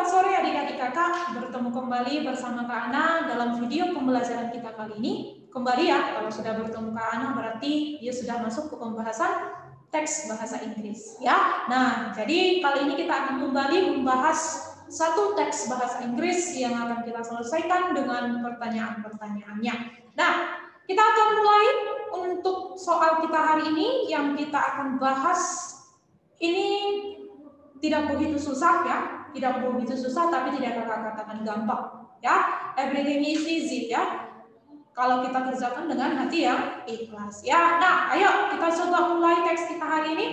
selamat sore adik-adik kakak. Bertemu kembali bersama Kak Ana dalam video pembelajaran kita kali ini. Kembali ya, kalau sudah bertemu Kak Ana berarti dia sudah masuk ke pembahasan teks bahasa Inggris ya. Nah, jadi kali ini kita akan kembali membahas satu teks bahasa Inggris yang akan kita selesaikan dengan pertanyaan-pertanyaannya. Nah, kita akan mulai untuk soal kita hari ini yang kita akan bahas ini tidak begitu susah ya, tidak begitu susah tapi tidak kakak katakan gampang ya. Everything is easy ya, kalau kita kerjakan dengan hati yang ikhlas ya. Nah, ayo kita coba mulai teks kita hari ini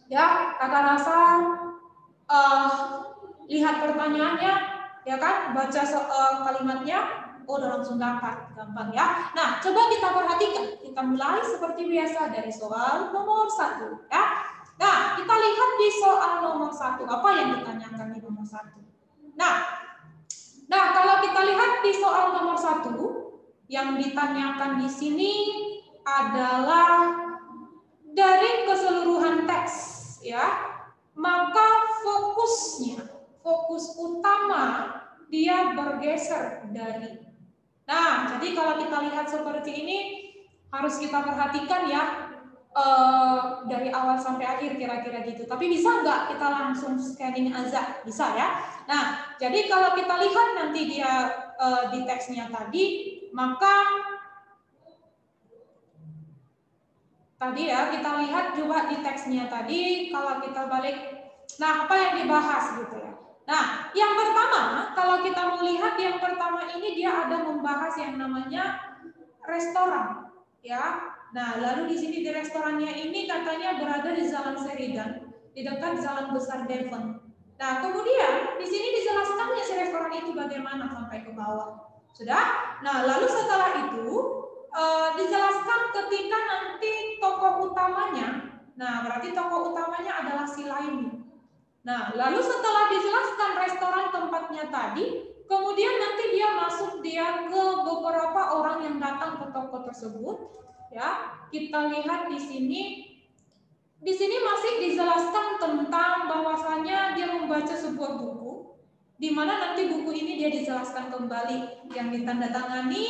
ya. Kakak rasa lihat pertanyaannya ya kan, baca kalimatnya, udah langsung dapat, gampang ya. Nah, coba kita perhatikan, kita mulai seperti biasa dari soal nomor 1 ya. Nah, kita lihat di soal nomor 1, apa yang ditanyakan di nomor 1. Nah, kalau kita lihat di soal nomor 1, yang ditanyakan di sini adalah dari keseluruhan teks, ya. Maka fokus utama dia bergeser dari. Nah, jadi kalau kita lihat seperti ini harus kita perhatikan ya. Dari awal sampai akhir kira-kira gitu. Tapi bisa nggak kita langsung scanning aja? Bisa ya. Nah, jadi kalau kita lihat nanti dia di teksnya tadi, maka tadi ya kita lihat juga di teksnya tadi, kalau kita balik, nah apa yang dibahas gitu ya. Nah, yang pertama kalau kita melihat yang pertama ini dia ada membahas yang namanya restoran, ya. Nah, lalu di sini di restorannya ini katanya berada di Jalan Sheridan, di dekat Jalan Besar Devon. Nah, kemudian di sini dijelaskannya si restoran itu bagaimana sampai ke bawah. Sudah? Nah, lalu setelah itu dijelaskan ketika nanti tokoh utamanya, nah berarti tokoh utamanya adalah si Laini. Nah, lalu setelah dijelaskan restoran tempatnya tadi, kemudian nanti dia ke beberapa orang yang datang ke toko tersebut, ya. Kita lihat di sini masih dijelaskan tentang bahwasanya dia membaca sebuah buku, di mana nanti buku ini dia dijelaskan kembali yang ditandatangani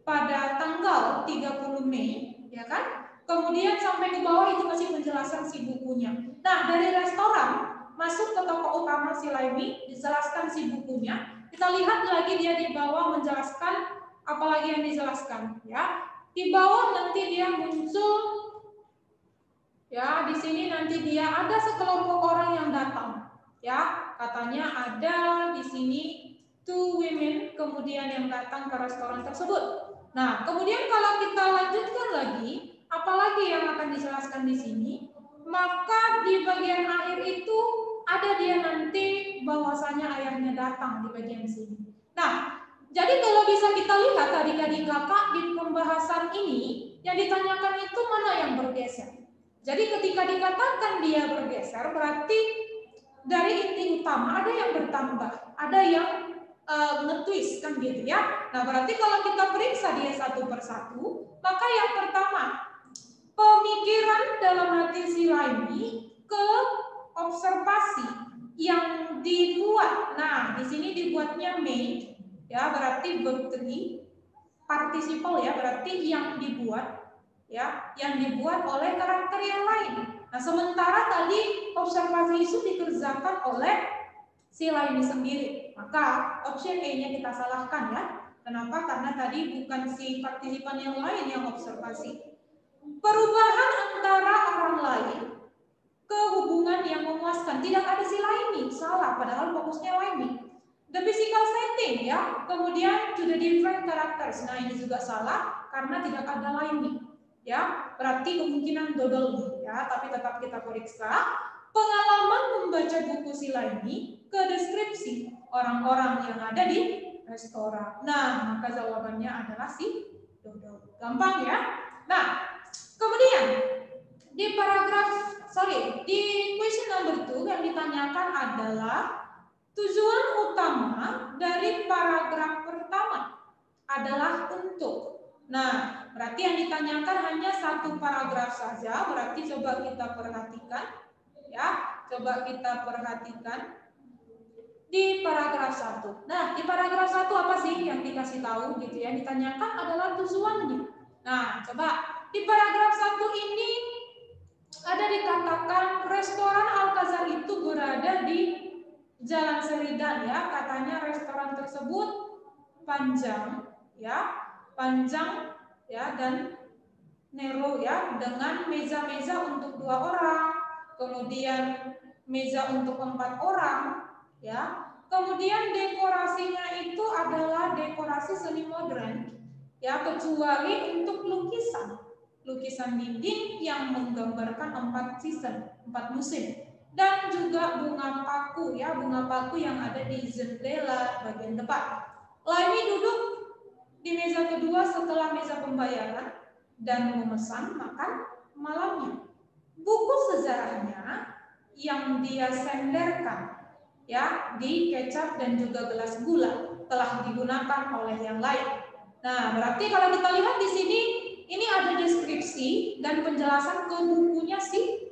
pada tanggal 30 Mei, ya kan? Kemudian sampai ke bawah itu masih penjelasan si bukunya. Nah, dari restoran masuk ke toko utama si Laini, dijelaskan si bukunya. Kita lihat lagi dia di bawah menjelaskan, apalagi yang dijelaskan ya. Di bawah nanti dia muncul ya, di sini nanti dia ada sekelompok orang yang datang ya. Katanya ada di sini 2 women kemudian yang datang ke restoran tersebut. Nah, kemudian kalau kita lanjutkan lagi, apalagi yang akan dijelaskan di sini, maka di bagian akhir itu ada dia nanti bahwasanya ayahnya datang di bagian sini. Nah, jadi kalau bisa kita lihat adik-adik kakak di pembahasan ini yang ditanyakan itu mana yang bergeser. Jadi ketika dikatakan dia bergeser berarti dari inti utama ada yang bertambah, ada yang nge-twist kan gitu ya. Nah, berarti kalau kita periksa dia satu persatu, maka yang pertama pemikiran dalam hati si Laini ke observasi yang dibuat. Nah, di sini dibuatnya made, ya berarti verb 3, participle ya, berarti yang dibuat, ya, yang dibuat oleh karakter yang lain. Nah, sementara tadi observasi itu dikerjakan oleh si Laini sendiri. Maka option E-nya kita salahkan ya. Kenapa? Karena tadi bukan si partisipan yang lain yang observasi. Perubahan antara orang lain ke hubungan yang memuaskan. Tidak ada si Laini, salah, padahal fokusnya Laini. The physical setting ya, kemudian to the different characters. Nah, ini juga salah karena tidak ada Laini. Ya, berarti kemungkinan dodol ya, tapi tetap kita periksa. Pengalaman membaca buku si Laini ke deskripsi orang-orang yang ada di restoran. Nah, maka jawabannya adalah si dodol. Gampang ya. Nah, kemudian di di question number 2 yang ditanyakan adalah tujuan utama dari paragraf pertama adalah untuk. Nah, berarti yang ditanyakan hanya satu paragraf saja, berarti coba kita perhatikan ya, coba kita perhatikan. di paragraf 1. Nah, di paragraf 1 apa sih yang dikasih tahu gitu ya, ditanyakan adalah tujuannya. Nah, coba di paragraf 1 ini ada dikatakan restoran Alcazar itu berada di Jalan Sheridan ya, katanya restoran tersebut panjang ya dan narrow ya, dengan meja-meja untuk 2 orang, kemudian meja untuk 4 orang ya. Kemudian dekorasinya itu adalah dekorasi seni modern ya, kecuali untuk lukisan dinding yang menggambarkan 4 season, 4 musim, dan juga bunga paku ya, bunga paku yang ada di jendela bagian depan. Lainnya duduk di meja kedua setelah meja pembayaran dan memesan makan malamnya. Buku sejarahnya yang dia senderkan ya di kecap dan juga gelas gula telah digunakan oleh yang lain. Nah, berarti kalau kita lihat di sini ini ada deskripsi dan penjelasan ke bukunya si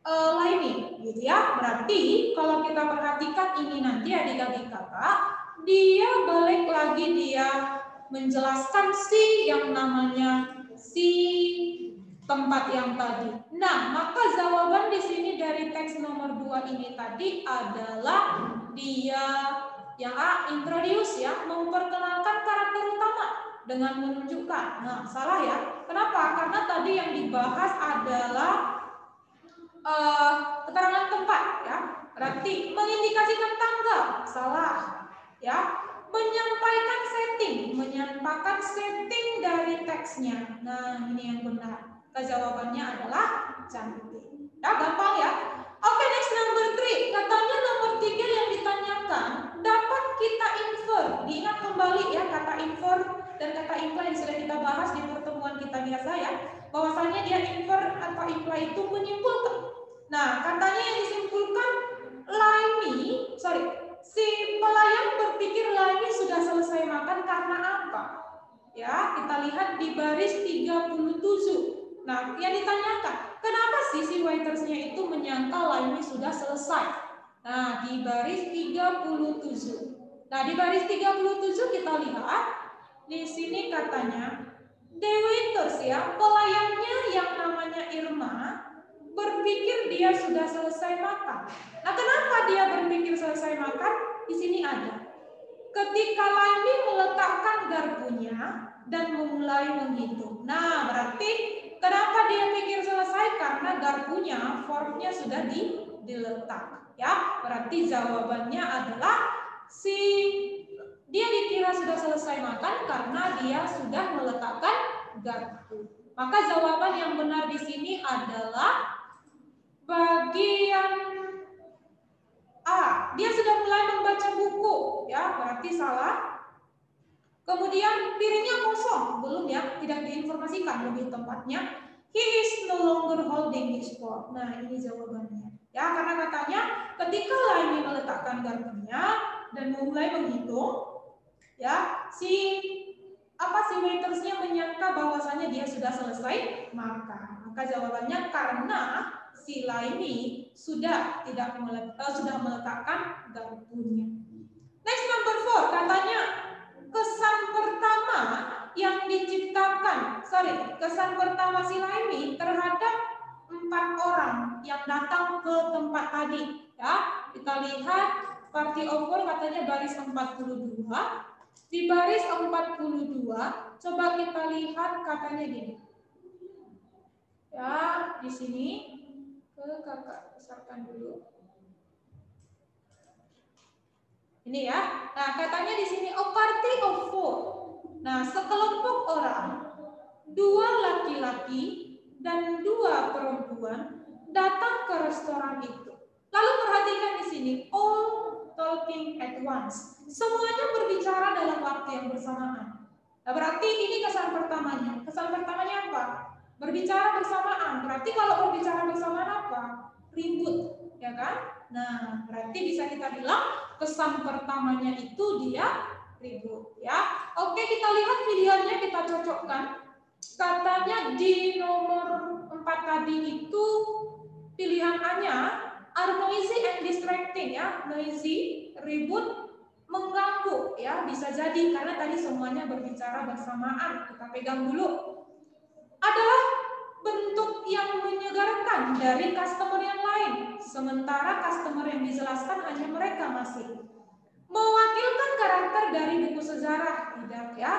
Laini gitu ya. Berarti kalau kita perhatikan ini nanti adik-adik kakak, dia balik lagi dia menjelaskan si yang namanya si tempat yang tadi. Nah, maka jawaban di sini dari teks nomor 2 ini tadi adalah dia yang introduce ya, memperkenalkan karakter utama dengan menunjukkan. Nah, salah ya. Kenapa? Karena tadi yang dibahas adalah keterangan tempat ya. Berarti mengindikasikan tanggal. Salah ya. Menyampaikan setting dari teksnya. Nah, ini yang benar. Jawabannya adalah cantik. Ya, gampang ya. Oke, next number 3. Katanya nomor 3 yang ditanyakan dapat kita infer. Diingat kembali ya kata infer dan kata imply yang sudah kita bahas di pertemuan kita biasa ya. Bahwasanya dia infer atau imply itu menyimpulkan. Nah, katanya yang disimpulkan si pelayan berpikir Laini sudah selesai makan karena apa? Ya, kita lihat di baris 37. Nah, yang ditanyakan, kenapa sih si waitersnya itu menyangka Laini sudah selesai? Nah, di baris 37. Nah, di baris 37 kita lihat, di sini katanya, the waiters ya, pelayannya yang namanya Irma, berpikir dia sudah selesai makan. Nah, kenapa dia berpikir selesai makan? Di sini ada. Ketika Laini meletakkan garpunya dan memulai menghitung. Nah, berarti kenapa dia pikir selesai? Karena garpunya, forknya sudah diletak. Ya, berarti jawabannya adalah dia dikira sudah selesai makan karena dia sudah meletakkan garpu. Maka jawaban yang benar di sini adalah bagian A. Dia sudah mulai membaca buku, ya, berarti salah. Kemudian piringnya kosong, belum ya, tidak diinformasikan lebih tepatnya. He is no longer holding his fork. Nah, ini jawabannya. Ya, karena katanya ketika Laini meletakkan garpunya dan mulai menghitung, ya, si waitersnya menyangka bahwasanya dia sudah selesai makan. Maka jawabannya karena si Laini sudah meletakkan garpunya. Next number 4, katanya kesan pertama si Laini terhadap 4 orang yang datang ke tempat tadi. Ya, kita lihat party over katanya baris 42. Di baris 42, coba kita lihat katanya gini. Ya, di sini kakak besarkan dulu. Ini ya. Nah, katanya di sini a party of 4. Nah, sekelompok orang, 2 laki-laki dan 2 perempuan datang ke restoran itu. Lalu perhatikan di sini, all talking at once. Semuanya berbicara dalam waktu yang bersamaan. Nah, berarti ini kesan pertamanya. Kesan pertamanya apa? Berbicara bersamaan. Berarti kalau berbicara bersamaan apa? Ribut, ya kan? Nah, berarti bisa kita bilang kesan pertamanya itu dia ribut, ya. Oke, kita lihat videonya, kita cocokkan. Katanya di nomor 4 tadi itu pilihan A-nya are noisy and distracting ya. Noisy, ribut, mengganggu ya, bisa jadi karena tadi semuanya berbicara bersamaan. Kita pegang dulu. Adalah bentuk yang menyegarkan dari customer yang lain, sementara customer yang dijelaskan hanya mereka masih. Mewakilkan karakter dari buku sejarah, tidak ya.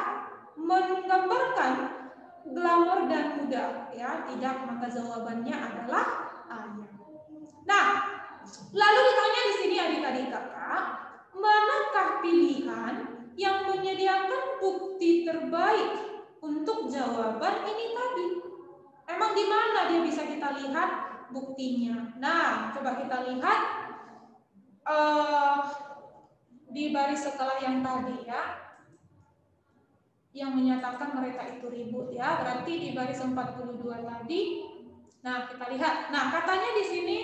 Menggambarkan glamor dan muda, ya tidak, maka jawabannya adalah ayat. Nah, lalu ditanya di sini adik-adik kakak, manakah pilihan yang menyediakan bukti terbaik untuk jawaban ini tadi? Emang di mana dia bisa kita lihat buktinya? Nah, coba kita lihat di baris setelah yang tadi ya, yang menyatakan mereka itu ribut ya, berarti di baris 42 tadi. Nah, kita lihat. Nah, katanya di sini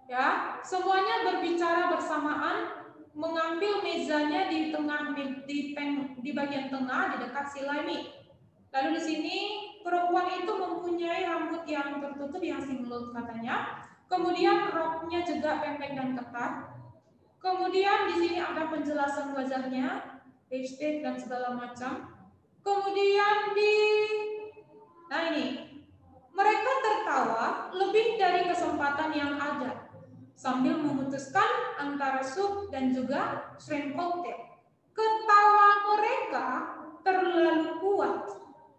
ya, semuanya berbicara bersamaan, mengambil mejanya di tengah, di bagian tengah di dekat si Laimi. Lalu di sini perempuan itu mempunyai rambut yang tertutup yang singlot katanya. Kemudian roknya juga pendek dan ketat. Kemudian di sini ada penjelasan wajahnya, lipstick dan segala macam. Kemudian nah ini, mereka tertawa lebih dari kesempatan yang ada, sambil memutuskan antara sup dan juga shrimp cocktail. Ketawa mereka terlalu kuat,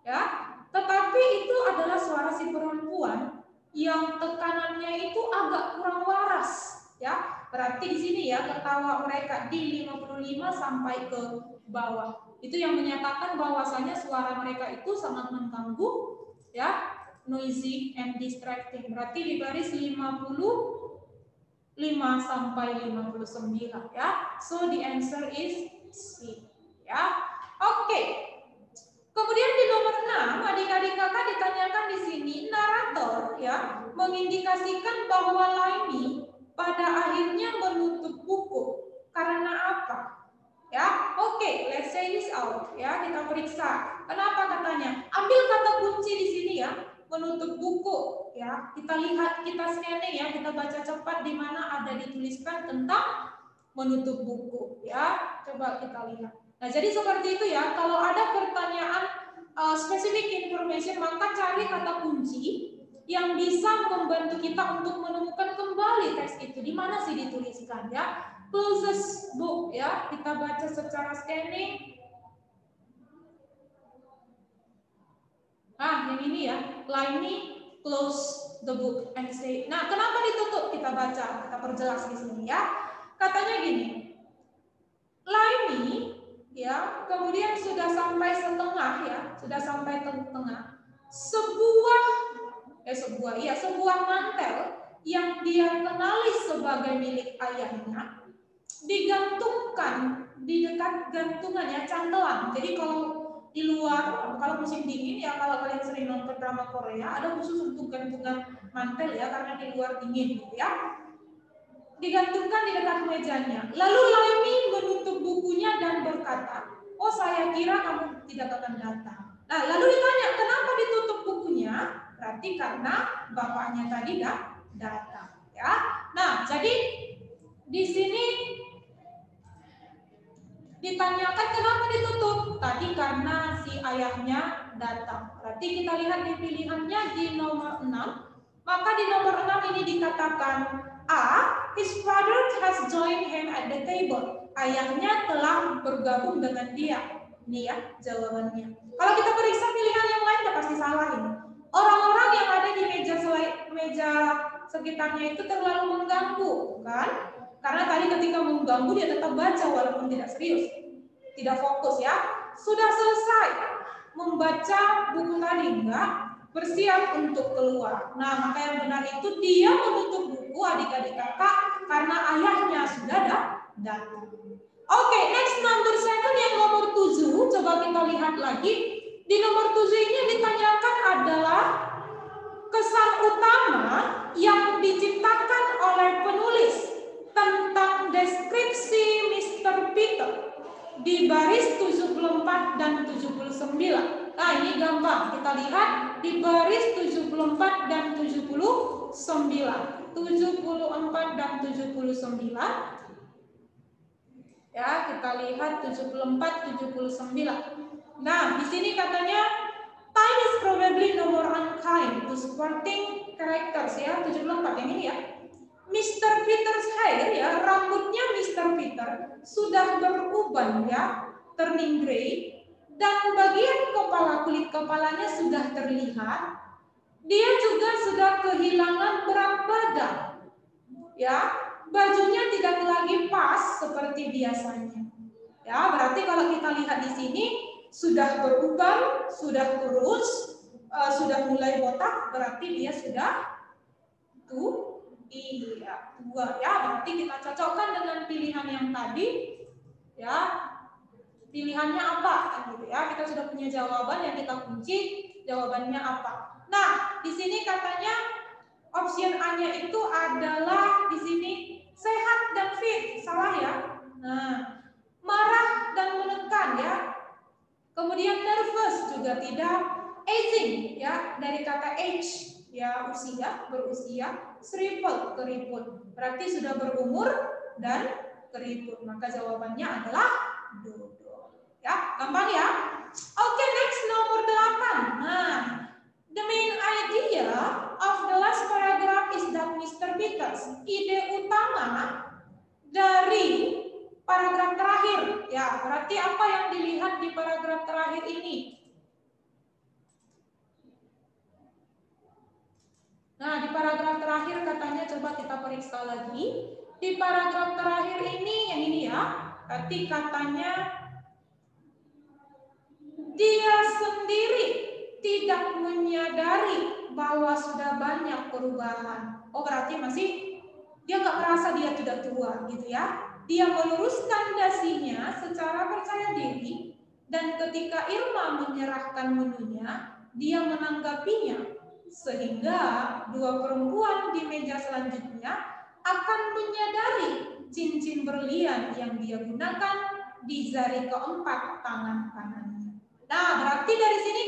ya. Tetapi itu adalah suara si perempuan yang tekanannya itu agak kurang waras, ya. Berarti di sini ya ketawa mereka di 55 sampai ke bawah. Itu yang menyatakan bahwasanya suara mereka itu sangat mengganggu, ya, noisy and distracting. Berarti di baris 55 sampai 59 ya. So the answer is C, ya. Oke. Kemudian di nomor 6, adik-adik kakak ditanyakan di sini, narator ya mengindikasikan bahwa Laimi pada akhirnya menutup buku karena apa? Ya, oke, let's say this out ya, kita periksa. Kenapa katanya? Ambil kata kunci di sini ya, menutup buku ya. Kita lihat, kita scanning ya, kita baca cepat di mana ada dituliskan tentang menutup buku ya. Coba kita lihat. Nah, jadi seperti itu ya. Kalau ada pertanyaan specific information, maka cari kata kunci yang bisa membantu kita untuk menemukan kembali teks itu. Di mana sih dituliskan ya? Closes book ya. Kita baca secara scanning. Nah, yang ini ya. Laimi close the book and say. Nah, kenapa ditutup? Kita baca, kita perjelas di sini ya. Katanya gini. Laimi ya, kemudian sudah sampai setengah ya, sudah sampai tengah. Sebuah mantel yang dia kenali sebagai milik ayahnya digantungkan di dekat gantungannya, cantelan. Jadi kalau di luar, kalau musim dingin ya, kalau kalian sering nonton drama Korea, ada khusus untuk gantungan mantel ya, karena di luar dingin gitu ya. Digantungkan di dekat mejanya. Lalu Laimi menutup bukunya dan berkata, "Oh, saya kira kamu tidak akan datang." Nah, lalu ditanya, "Kenapa ditutup bukunya?" Berarti karena bapaknya tadi datang, ya. Nah, jadi di sini ditanyakan kenapa ditutup? Tadi karena si ayahnya datang. Berarti kita lihat di pilihannya di nomor 6. Maka di nomor 6 ini dikatakan A, his father has joined him at the table. Ayahnya telah bergabung dengan dia. Ini ya jawabannya. Kalau kita periksa pilihan yang lain ya pasti salah ini. Orang-orang yang ada di meja sekitarnya itu terlalu mengganggu, kan? Karena tadi ketika mengganggu dia tetap baca walaupun tidak serius, tidak fokus ya. Sudah selesai membaca buku tadi enggak? Bersiap untuk keluar. Nah, maka yang benar itu dia menutup buku adik-adik kakak karena ayahnya sudah datang. Oke, next number 7 yang nomor 7. Coba kita lihat lagi. Di nomor 7 ini ditanyakan adalah kesan utama yang diciptakan oleh penulis tentang deskripsi Mr. Peter di baris 74 dan 79. Nah, ini gampang. Kita lihat di baris 74 dan 79. 74 dan 79. Ya, kita lihat 74, 79. Nah, di sini katanya time is probably no more unkind to supporting characters ya, 74 yang ini ya. Mr. Peter's hair ya, rambutnya Mr. Peter sudah beruban ya, turning gray, dan bagian kepala, kulit kepalanya sudah terlihat. Dia juga sudah kehilangan berat badan. Ya, bajunya tidak lagi pas seperti biasanya. Ya, berarti kalau kita lihat di sini sudah beruban, sudah kurus, sudah mulai botak, berarti dia sudah tua ya. Berarti kita cocokkan dengan pilihan yang tadi. Ya, pilihannya apa? Gitu ya. Kita sudah punya jawaban yang kita kunci. Jawabannya apa? Nah, di sini katanya option A-nya itu adalah di sini sehat dan fit, salah ya. Nah, marah dan menekan ya. Kemudian nervous juga tidak. Aging ya, dari kata age ya, usia, berusia. Shriveled, keriput. Berarti sudah berumur dan keriput. Maka jawabannya adalah dodol. Ya, gampang ya. Oke, next nomor 8. Nah, the main idea of the last paragraph is that Mr. Peters, ide utama dari paragraf terakhir, ya berarti apa yang dilihat di paragraf terakhir ini? Nah, di paragraf terakhir katanya coba kita periksa lagi. Di paragraf terakhir ini, yang ini ya, berarti katanya dia sendiri tidak menyadari bahwa sudah banyak perubahan. Oh, berarti masih dia nggak merasa dia sudah tua gitu ya. Dia meluruskan dasinya secara percaya diri, dan ketika Irma menyerahkan menunya, dia menanggapinya, sehingga dua perempuan di meja selanjutnya akan menyadari cincin berlian yang dia gunakan di jari keempat tangan kanannya. Nah, berarti dari sini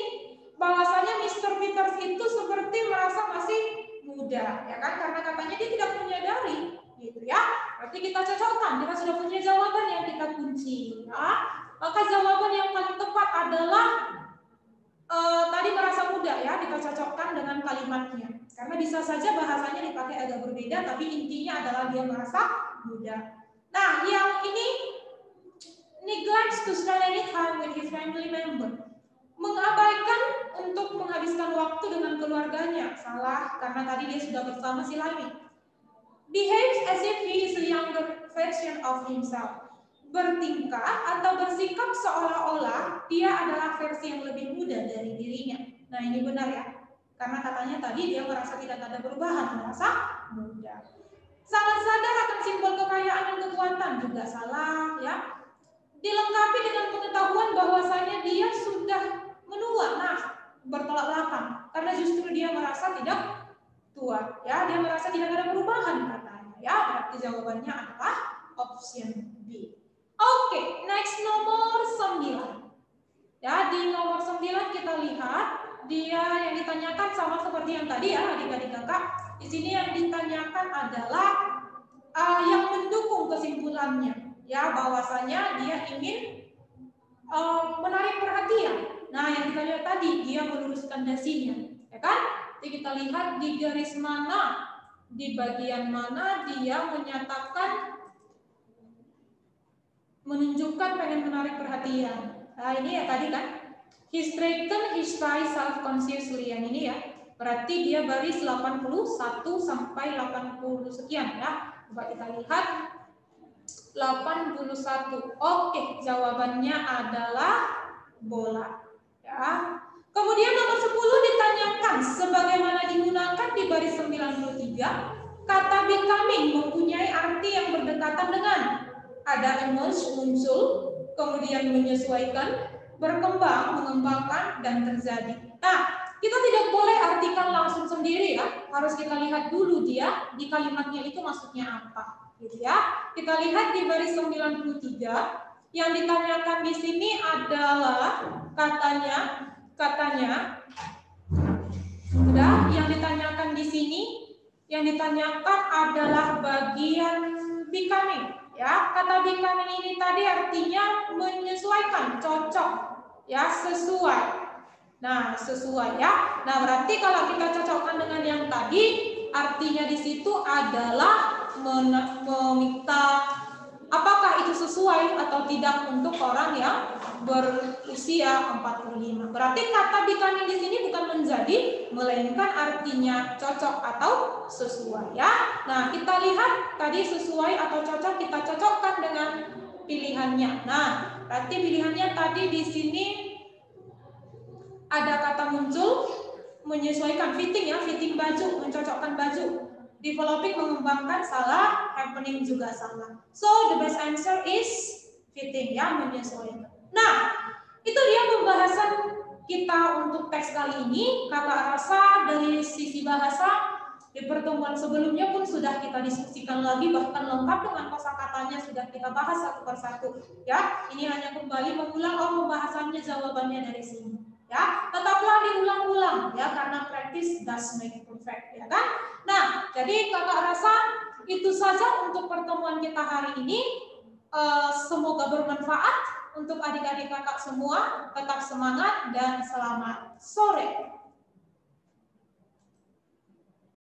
bahwasanya Mr. Peters itu seperti merasa masih muda, ya kan? Karena katanya dia tidak menyadari, gitu ya. Berarti kita cocokkan, kita sudah punya jawaban yang kita kunci, ya. Maka jawaban yang paling tepat adalah tadi merasa muda ya, kita cocokkan dengan kalimatnya. Karena bisa saja bahasanya dipakai agak berbeda, tapi intinya adalah dia merasa muda. Nah, yang ini neglects to spend any time with his family member. Mengabaikan untuk menghabiskan waktu dengan keluarganya. Salah, karena tadi dia sudah bersama si Laimi. Behaves as if he is a younger version of himself. Bertingkah atau bersikap seolah-olah dia adalah versi yang lebih muda dari dirinya. Nah, ini benar ya. Karena katanya tadi dia merasa tidak ada perubahan, merasa muda. Sangat sadar akan simbol kekayaan dan kekuatan, juga salah ya. Dilengkapi dengan pengetahuan bahwasanya dia sudah menua. Nah, bertolak belakang karena justru dia merasa tidak tua ya, dia merasa tidak ada perubahan katanya ya. Berarti jawabannya adalah option B. Oke, next nomor 9. Ya, di nomor 9 kita lihat dia yang ditanyakan sama seperti yang tadi ya, adik-adik kakak. Di sini yang ditanyakan adalah yang mendukung kesimpulannya, ya bahwasanya dia ingin menarik perhatian. Nah, yang kita lihat tadi dia meluruskan dasinya, ya kan? Jadi kita lihat di garis mana, di bagian mana dia menyatakan menunjukkan pengen menarik perhatian. Nah, ini ya tadi kan. He straightened his tie self-consciously. Yang ini ya. Berarti dia baris 81 sampai 80 sekian ya. Coba kita lihat 81. Oke, jawabannya adalah bola. Ya. Kemudian nomor 10 ditanyakan sebagaimana digunakan di baris 93, kata becoming mempunyai arti yang berdekatan dengan ada emerge, muncul, kemudian menyesuaikan, berkembang, mengembangkan, dan terjadi. Nah, kita tidak boleh artikan langsung sendiri ya. Harus kita lihat dulu dia di kalimatnya itu maksudnya apa, gitu ya. Kita lihat di baris 93 yang ditanyakan di sini adalah katanya, sudah yang ditanyakan di sini yang ditanyakan adalah bagian becoming. Ya, kata becoming ini tadi artinya menyesuaikan, cocok, ya, sesuai. Nah, sesuai ya. Nah, berarti kalau kita cocokkan dengan yang tadi, artinya di situ adalah meminta apakah itu sesuai atau tidak untuk orang yang berusia 45. Berarti kata becoming di sini bukan menjadi, melainkan artinya cocok atau sesuai ya. Nah, kita lihat tadi sesuai atau cocok, kita cocokkan dengan pilihannya. Nah, berarti pilihannya tadi di sini ada kata muncul menyesuaikan, fitting ya, fitting baju, mencocokkan baju. Developing mengembangkan salah, happening juga salah. So the best answer is fitting ya, menyesuaikan. Nah, itu dia pembahasan kita untuk teks kali ini. Kakak rasa dari sisi bahasa di pertemuan sebelumnya pun sudah kita diskusikan lagi, bahkan lengkap dengan kosakatanya sudah kita bahas satu persatu ya. Ini hanya kembali mengulang pembahasannya, jawabannya dari sini ya. Tetaplah diulang-ulang ya, karena practice does make perfect ya kan. Nah, jadi kakak rasa itu saja untuk pertemuan kita hari ini. Semoga bermanfaat untuk adik-adik kakak semua. Tetap semangat dan selamat sore.